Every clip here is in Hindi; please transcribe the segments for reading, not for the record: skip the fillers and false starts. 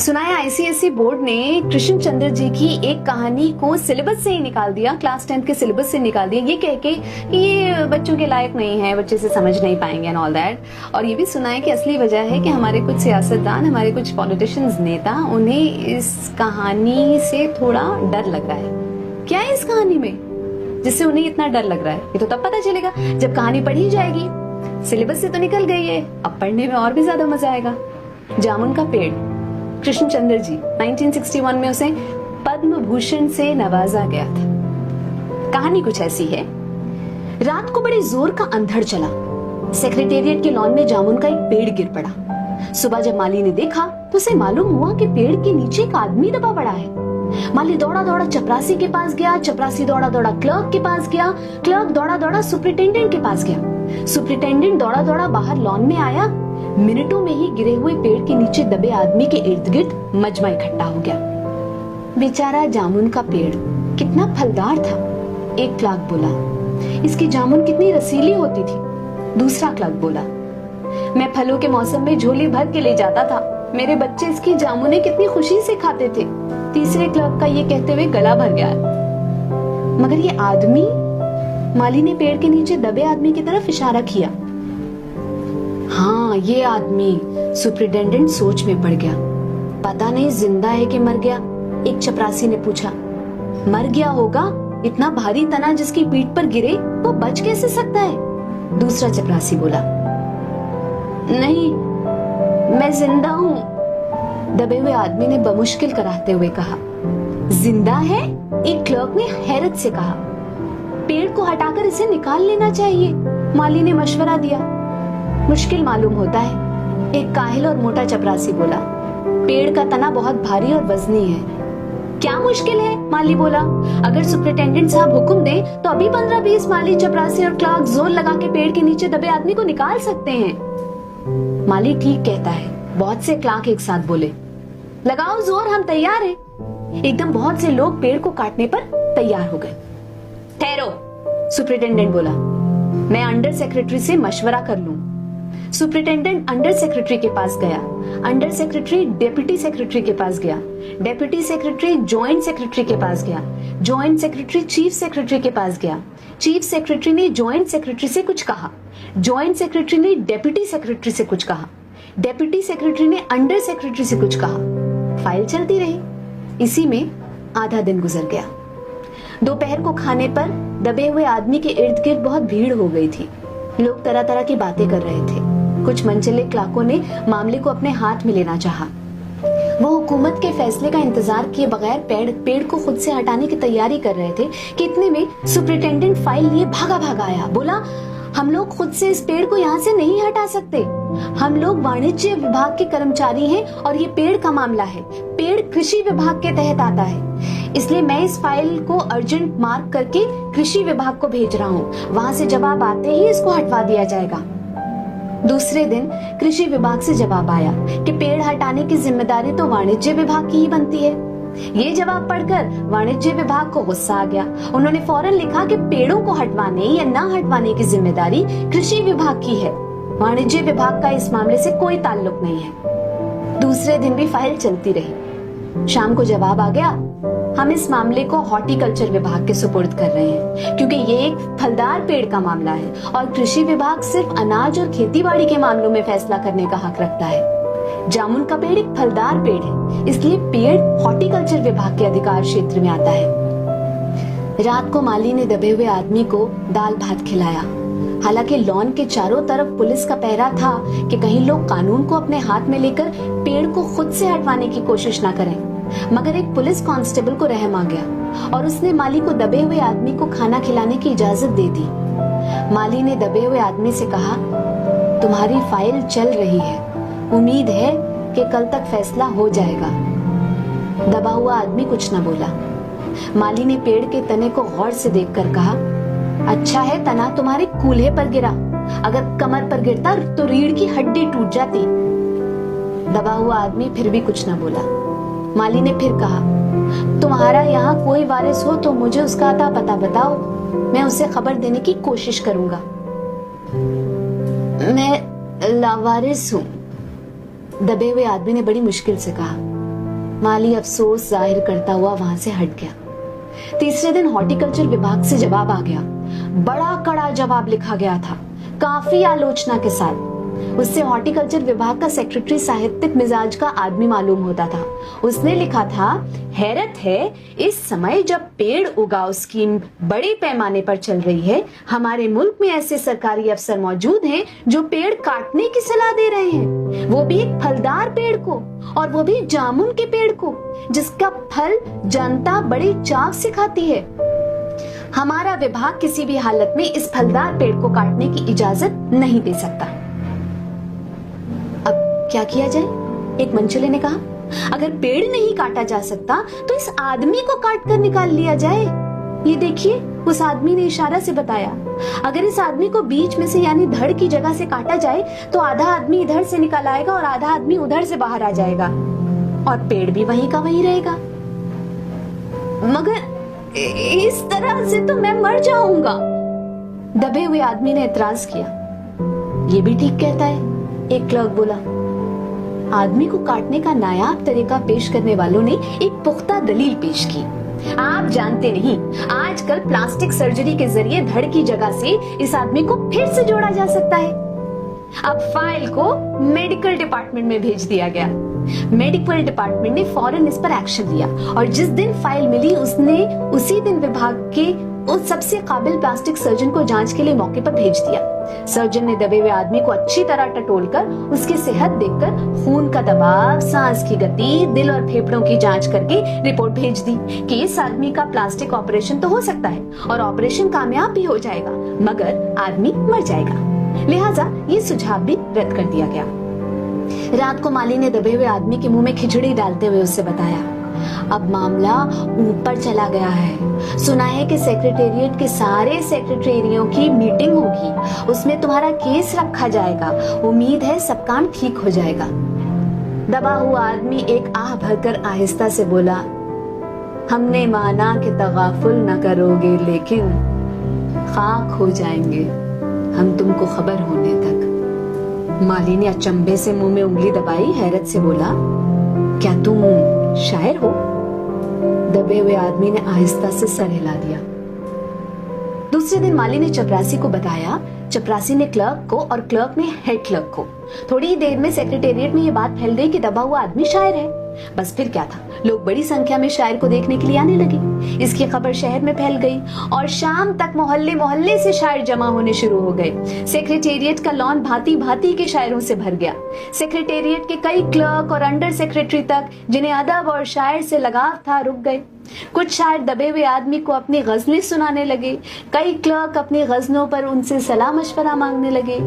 सुना है आईसीएसई बोर्ड ने कृष्ण चंद्र जी की एक कहानी को सिलेबस से ही निकाल दिया, क्लास 10 के सिलेबस से निकाल दिया, ये कह के कि ये बच्चों के लायक नहीं है, बच्चे से समझ नहीं पाएंगे एंड ऑल दैट। और ये भी सुना है कि असली वजह है कि हमारे कुछ सियासतदान, हमारे कुछ पॉलिटिशियंस, नेता, उन्हें इस कहानी से थोड़ा डर लग रहा है। क्या है इस कहानी में जिससे उन्हें इतना डर लग रहा है? ये तो तब पता चलेगा जब कहानी पढ़ी जाएगी। सिलेबस से तो निकल गई है, अब पढ़ने में और भी ज्यादा मजा आएगा। जामुन का पेड़, कृष्ण चंद्र जी, 1961 में उसे पद्म भूषण से नवाजा गया था। कहानी कुछ ऐसी है। रात को बड़े जोर का अंधड़ चला। सेक्रेटेरिएट के लॉन में जामुन का एक पेड़ गिर पड़ा। सुबह जब माली ने देखा तो उसे मालूम हुआ कि पेड़ के नीचे एक आदमी दबा पड़ा है। माली दौड़ा दौड़ा चपरासी के पास गया, चपरासी दौड़ा दौड़ा क्लर्क के पास गया, क्लर्क दौड़ा दौड़ा सुपरिटेंडेंट के पास गया, सुपरिटेंडेंट दौड़ा दौड़ा बाहर लॉन में आया। मिनटों में ही गिरे हुए पेड़ के नीचे दबे आदमी के इर्द गिर्द मजमा इकट्ठा हो गया। बेचारा जामुन का पेड़ कितना फलदार था। एक क्लर्क बोला, इसकी जामुन कितनी रसीली होती थी। दूसरा क्लर्क बोला, मैं फलों के मौसम में झोली भर के ले जाता था, मेरे बच्चे इसकी जामुनें कितनी खुशी से खाते थे। तीसरे क्लर्क का ये कहते हुए गला भर गया। मगर ये आदमी, माली ने पेड़ के नीचे दबे आदमी की तरफ इशारा किया। हाँ, ये आदमी। सुपरिटेंडेंट सोच में पड़ गया। पता नहीं जिंदा है कि मर गया। एक चपरासी ने पूछा। मर गया होगा, इतना भारी तना जिसकी पीठ पर गिरे वो बच कैसे सकता है? दूसरा चपरासी बोला, नहीं, मैं जिंदा हूँ। दबे हुए आदमी ने बमुश्किल कराते हुए कहा। जिंदा है? एक क्लर्क ने हैरत से कहा। पेड़ को हटाकर इसे निकाल लेना चाहिए, माली ने मशवरा दिया। मुश्किल मालूम होता है, एक काहिल और मोटा चपरासी बोला। पेड़ का तना बहुत भारी और वजनी है। क्या मुश्किल है? माली बोला। अगर सुपरिटेंडेंट साहब हुक्म दे तो अभी 15-20 माली, चपरासी और क्लर्क जोर लगा के पेड़ के नीचे दबे आदमी को निकाल सकते हैं। माली ठीक कहता है। बहुत से क्लर्क एक साथ बोले, लगाओ जोर, हम तैयार हैं। एकदम बहुत से लोग पेड़ को काटने पर तैयार हो गए। ठहरो, सुपरिटेंडेंट बोला, मैं अंडर सेक्रेटरी से मशवरा कर लूं। सुपरिटेंडेंट अंडर सेक्रेटरी के पास गया, अंडर सेक्रेटरी डेप्यूटी सेक्रेटरी के पास गया, डेप्यूटी सेक्रेटरी जॉइंट सेक्रेटरी के पास गया, जॉइंट सेक्रेटरी चीफ सेक्रेटरी के पास गया, चीफ सेक्रेटरी ने जॉइंट सेक्रेटरी से कुछ कहा, जॉइंट सेक्रेटरी ने डेप्यूटी सेक्रेटरी से कुछ कहा, डेप्यूटी सेक्रेटरी ने अंडर सेक्रेटरी से कुछ कहा। फाइल चलती रही। इसी में आधा दिन गुजर गया। दोपहर को खाने पर दबे हुए आदमी के इर्द गिर्द बहुत भीड़ हो गई थी। लोग तरह तरह की बातें कर रहे थे। कुछ मनचले क्लर्कों ने मामले को अपने हाथ में लेना चाहा। वो हुकूमत के फैसले का इंतजार किए बगैर पेड़ को खुद से हटाने की तैयारी कर रहे थे कि इतने में सुपरिटेंडेंट फाइल लिए भागा भागा आया। बोला, हम लोग खुद से इस पेड़ को यहाँ से नहीं हटा सकते। हम लोग वाणिज्य विभाग के कर्मचारी हैं और ये पेड़ का मामला है। पेड़ कृषि विभाग के तहत आता है, इसलिए मैं इस फाइल को अर्जेंट मार्क करके कृषि विभाग को भेज रहा हूँ। वहाँ से जवाब आते ही इसको हटवा दिया जाएगा। दूसरे दिन कृषि विभाग से जवाब आया कि पेड़ हटाने की जिम्मेदारी तो वाणिज्य विभाग की ही बनती है। ये जवाब पढ़कर वाणिज्य विभाग को गुस्सा आ गया। उन्होंने फौरन लिखा कि पेड़ों को हटवाने या न हटवाने की जिम्मेदारी कृषि विभाग की है, वाणिज्य विभाग का इस मामले से कोई ताल्लुक नहीं है। दूसरे दिन भी फाइल चलती रही। शाम को जवाब आ गया, हम इस मामले को हॉर्टिकल्चर विभाग के सुपुर्द कर रहे हैं, क्योंकि ये एक फलदार पेड़ का मामला है और कृषि विभाग सिर्फ अनाज और खेतीबाड़ी के मामलों में फैसला करने का हक रखता है। जामुन का पेड़ एक फलदार पेड़ है, इसलिए पेड़ हॉर्टिकल्चर विभाग के अधिकार क्षेत्र में आता है। रात को माली ने दबे हुए आदमी को दाल भात खिलाया। हालांकि लॉन के चारों तरफ पुलिस का पहरा था कि कहीं लोग कानून को अपने हाथ में लेकर पेड़ को खुद से हटवाने की कोशिश न करें। मगर एक पुलिस कांस्टेबल को रहम आ गया और उसने माली को दबे हुए आदमी को खाना खिलाने की इजाजत दे दी। माली ने दबे हुए आदमी से कहा, तुम्हारी फाइल चल रही है, उम्मीद है कि कल तक फैसला हो जाएगा। दबा हुआ आदमी कुछ न बोला। माली ने पेड़ के तने को गौर से देखकर कहा, अच्छा है तना तुम्हारे कूल्हे पर गिरा, अगर कमर पर गिरता तो रीढ़ की हड्डी टूट जाती। दबा हुआ आदमी फिर भी कुछ न बोला। माली ने फिर कहा, तुम्हारा यहाँ कोई वारिस हो तो मुझे उसका अता पता बताओ, मैं उसे खबर देने की कोशिश करूंगा। मैं लावारिस हूँ, दबे हुए आदमी ने बड़ी मुश्किल से कहा। माली अफसोस जाहिर करता हुआ वहां से हट गया। तीसरे दिन हॉर्टिकल्चर विभाग से जवाब आ गया। बड़ा कड़ा जवाब लिखा गया था, काफी आलोचना के साथ। उससे हॉर्टिकल्चर विभाग का सेक्रेटरी साहित्यिक मिजाज का आदमी मालूम होता था। उसने लिखा था, हैरत है, इस समय जब पेड़ उगाओ स्कीम बड़े पैमाने पर चल रही है, हमारे मुल्क में ऐसे सरकारी अफसर मौजूद हैं जो पेड़ काटने की सलाह दे रहे हैं, वो भी एक फलदार पेड़ को, और वो भी जामुन के पेड़ को, जिसका फल जनता बड़ी चाव से खाती है। हमारा विभाग किसी भी हालत में इस फलदार पेड़ को काटने की इजाजत नहीं दे सकता। अब क्या किया जाए? एक मंचले ने कहा, अगर पेड़ नहीं काटा जा सकता तो इस आदमी को काट कर निकाल लिया जाए। ये देखिए, उस आदमी ने इशारा से बताया। अगर इस आदमी को बीच में से यानी धड़ की जगह से काटा जाए तो आधा आदमी इधर से निकल आएगा और आधा आदमी उधर से बाहर आ जाएगा, और पेड़ भी वहीं का वहीं रहेगा। मगर इस तरह से तो मैं मर जाऊंगा, दबे हुए आदमी ने एतराज किया। ये भी ठीक कहता है, एक क्लर्क बोला। आदमी को काटने का नायाब तरीका पेश करने वालों ने एक पुख्ता दलील पेश की। आप जानते नहीं, आजकल प्लास्टिक सर्जरी के जरिए धड़ की जगह से इस आदमी को फिर से जोड़ा जा सकता है। अब फाइल को मेडिकल डिपार्टमेंट में भेज दिया गया। मेडिकल डिपार्टमेंट ने फौरन इस पर एक्शन लिया, और जिस दिन फाइल मिली उसने उसी दिन विभाग के उस सबसे काबिल प्लास्टिक सर्जन को जांच के लिए मौके पर भेज दिया। सर्जन ने दबे हुए आदमी को अच्छी तरह टटोलकर उसकी सेहत देखकर खून का दबाव, सांस की गति, दिल और फेफड़ों की जांच करके रिपोर्ट भेज दी कि इस आदमी का प्लास्टिक ऑपरेशन तो हो सकता है और ऑपरेशन कामयाब भी हो जाएगा, मगर आदमी मर जाएगा। लिहाजा ये सुझाव भी रद्द कर दिया गया। रात को माली ने दबे हुए आदमी के मुंह में खिचड़ी डालते हुए उससे बताया, अब मामला ऊपर चला गया है। सुना है कि सेक्रेटेरिएट के सारे सेक्रेटरियों की मीटिंग होगी, उसमें तुम्हारा केस रखा जाएगा। उम्मीद है सब काम ठीक हो जाएगा। दबा हुआ आदमी एक आह भरकर आहिस्ता से बोला, हमने माना कि तगाफुल न करोगे, लेकिन खाक हो जाएंगे हम तुमको खबर होने तक। माली ने अचंभे से मुंह में उंगली दबाई, हैरत से बोला, क्या तुम शायर हो? दबे हुए आदमी ने आहिस्ता से सर हिला दिया। दूसरे दिन माली ने चपरासी को बताया, चपरासी ने क्लर्क को और क्लर्क ने हेड क्लर्क को। थोड़ी ही देर में सेक्रेटेरिएट में ये बात फैल गई कि दबा हुआ आदमी शायर है। बस फिर क्या था, लोग बड़ी संख्या में शायर को देखने के लिए आने लगे। इसकी खबर शहर में फैल गई और शाम तक मोहल्ले मोहल्ले से शायर जमा होने शुरू हो गए। सेक्रेटेरिएट का लॉन भांति भांति के शायरों से भर गया। सेक्रेटेरिएट के कई क्लर्क और अंडर सेक्रेटरी तक, जिन्हें अदब और शायर से लगाव था, रुक गए। कुछ शायर दबे हुए आदमी को अपनी गजलें सुनाने लगे। कई क्लर्क अपनी गजलों पर उनसे सलाह मशवरा मांगने लगे।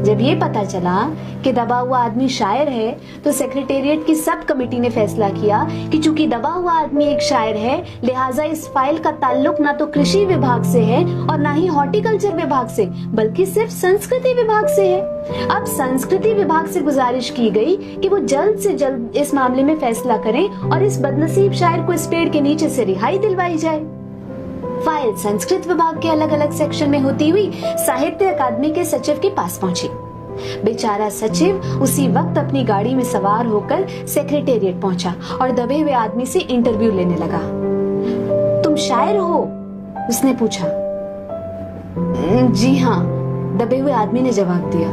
जब ये पता चला कि दबा हुआ आदमी शायर है, तो सेक्रेटेरिएट की सब कमेटी ने फैसला किया कि चूंकि दबा हुआ आदमी एक शायर है, लिहाजा इस फाइल का ताल्लुक ना तो कृषि विभाग से है और ना ही हॉर्टिकल्चर विभाग से, बल्कि सिर्फ संस्कृति विभाग से है। अब संस्कृति विभाग से गुजारिश की गई कि वो जल्द से जल्द इस मामले में फैसला करें और इस बदनसीब शायर को इस पेड़ के नीचे से रिहाई दिलवाई जाए। फाइल संस्कृत विभाग के अलग अलग सेक्शन में होती हुई साहित्य अकादमी के सचिव के पास पहुंची। बेचारा सचिव उसी वक्त अपनी गाड़ी में सवार होकर सेक्रेटेरिएट पहुंचा और दबे हुए आदमी से इंटरव्यू लेने लगा। तुम शायर हो? उसने पूछा। जी हाँ, दबे हुए आदमी ने जवाब दिया।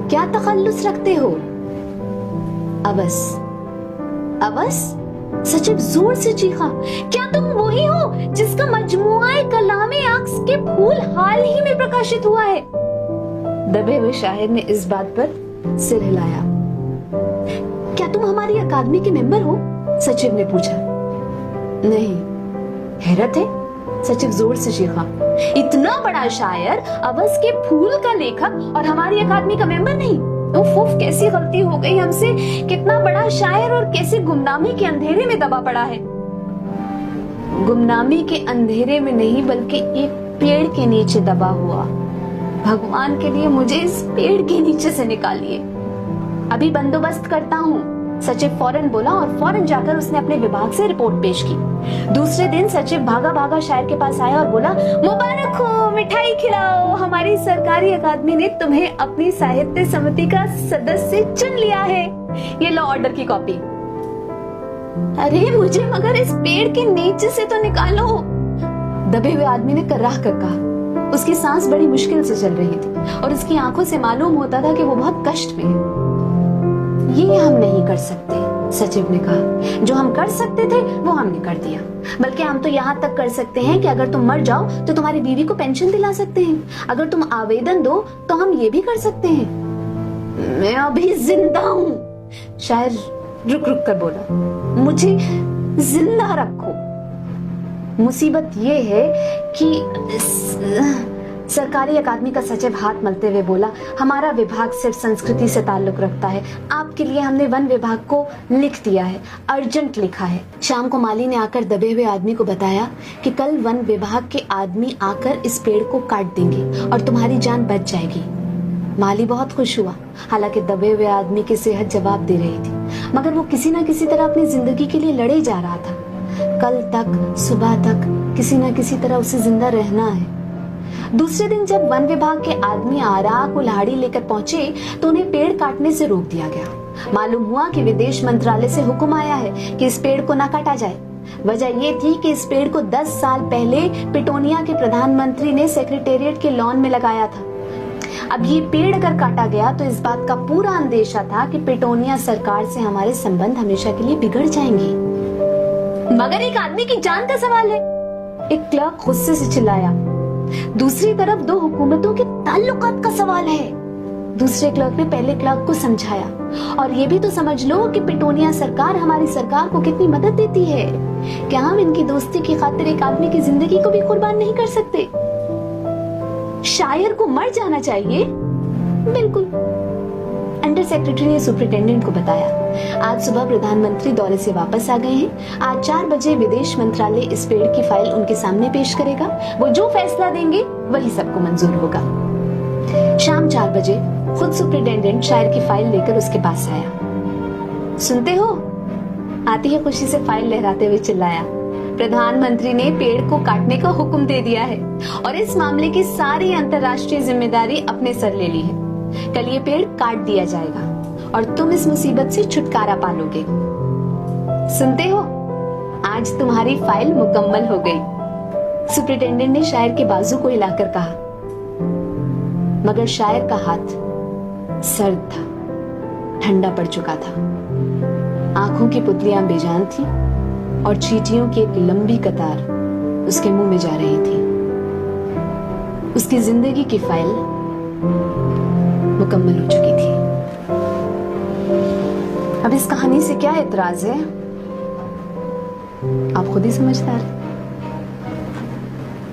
क्या तखल्लुस रखते हो? अवस। अवस? सचिव जोर से चीखा, क्या तुम वही हो जिसका मजमुआ कलामे अक्स के फूल हाल ही में प्रकाशित हुआ है? दबे हुए शायर ने इस बात पर सिर हिलाया। क्या तुम हमारी अकादमी के मेंबर हो? सचिव ने पूछा। नहीं। हैरत है, सचिव जोर से चीखा, इतना बड़ा शायर, अवस के फूल का लेखक और हमारी अकादमी का मेंबर नहीं? उफ, कैसी गलती हो गई हमसे। कितना बड़ा शायर और कैसे गुमनामी के अंधेरे में दबा पड़ा है। गुमनामी के अंधेरे में नहीं, बल्कि एक पेड़ के नीचे दबा हुआ। भगवान के लिए मुझे इस पेड़ के नीचे से निकालिए। अभी बंदोबस्त करता हूँ, सचिव फौरन बोला और फौरन जाकर उसने अपने विभाग से रिपोर्ट पेश की। दूसरे दिन सचिव भागा भागा शायर के पास आया और बोला, मुबारक हो, मिठाई खिलाओ, हमारी सरकारी अकादमी ने तुम्हें अपनी साहित्य समिति का सदस्य चुन लिया है। ये लो ऑर्डर की कॉपी। अरे मुझे मगर इस पेड़ के नीचे से तो निकालो, दबे हुए आदमी ने कर्राह कर कहा। उसकी सांस बड़ी मुश्किल से चल रही थी और उसकी आंखों से मालूम होता था कि वो बहुत कष्ट में है। ये हम नहीं कर सकते, सचिव ने कहा। जो हम कर सकते थे वो हमने कर दिया। बल्कि हम तो यहाँ तक कर सकते हैं कि अगर तुम मर जाओ तो तुम्हारी बीवी को पेंशन दिला सकते हैं। अगर तुम आवेदन दो तो हम ये भी कर सकते हैं। मैं अभी जिंदा हूँ, शायर रुक रुक कर बोला। मुझे जिंदा रखो। मुसीबत ये है कि सरकारी अकादमी का सचिव हाथ मलते हुए बोला, हमारा विभाग सिर्फ संस्कृति से ताल्लुक रखता है। आपके लिए हमने वन विभाग को लिख दिया है, अर्जेंट लिखा है। शाम को माली ने आकर दबे हुए आदमी को बताया कि कल वन विभाग के आदमी आकर इस पेड़ को काट देंगे और तुम्हारी जान बच जाएगी। माली बहुत खुश हुआ। हालांकि दबे हुए आदमी की सेहत जवाब दे रही थी, मगर वो किसी न किसी तरह अपनी जिंदगी के लिए लड़े जा रहा था। कल तक सुबह तक किसी न किसी तरह उसे जिंदा रहना है। दूसरे दिन जब वन विभाग के आदमी आरा कुल्हाड़ी लेकर पहुंचे तो उन्हें पेड़ काटने से रोक दिया गया। मालूम हुआ कि विदेश मंत्रालय से हुक्म आया है कि इस पेड़ को न काटा जाए। वजह ये थी कि इस पेड़ को 10 साल पहले पिटोनिया के प्रधानमंत्री ने सेक्रेटेरिएट के लॉन में लगाया था। अब ये पेड़ अगर काटा गया तो इस बात का पूरा अंदेशा था कि पिटोनिया सरकार से हमारे संबंध हमेशा के लिए बिगड़ जाएंगे। मगर एक आदमी की जान का सवाल है, एक क्लर्क गुस्से से चिल्लाया। दूसरी तरफ दो हुकूमतों के ताल्लुकात का सवाल है। दूसरे क्लर्क ने पहले क्लर्क को समझाया, और ये भी तो समझ लो कि पिटोनिया सरकार हमारी सरकार को कितनी मदद देती है। क्या हम इनकी दोस्ती की खातिर एक आदमी की जिंदगी को भी कुर्बान नहीं कर सकते? शायर को मर जाना चाहिए? बिल्कुल। अंडर सेक्रेटरी ने सुपरिटेंडेंट को बताया, आज सुबह प्रधानमंत्री दौरे से वापस आ गए हैं। आज 4 बजे विदेश मंत्रालय इस पेड़ की फाइल उनके सामने पेश करेगा। वो जो फैसला देंगे वही सबको मंजूर होगा। शाम 4 बजे खुद सुपरिटेंडेंट शायर की फाइल लेकर उसके पास आया। सुनते हो? आती है खुशी से फाइल लहराते हुए चिल्लाया, प्रधानमंत्री ने पेड़ को काटने का हुक्म दे दिया है और इस मामले की सारी अंतर्राष्ट्रीय जिम्मेदारी अपने सर ले ली है। कल ये पेड़ काट दिया जाएगा और तुम इस मुसीबत से छुटकारा पालोगे। सुनते हो? आज तुम्हारी फाइल मुकम्मल हो गई। सुपरिटेंडेंट ने शायर के बाजू को हिलाकर कहा, मगर शायर का हाथ सर्द था, ठंडा पड़ चुका था। आंखों की पुतलियां बेजान थी और चींटियों की एक लंबी कतार उसके मुंह में जा रही थी। उसकी जिंदगी की फाइल मुकम्मल हो चुकी थी। अब इस कहानी से क्या एतराज है? आप खुद ही समझदार हैं।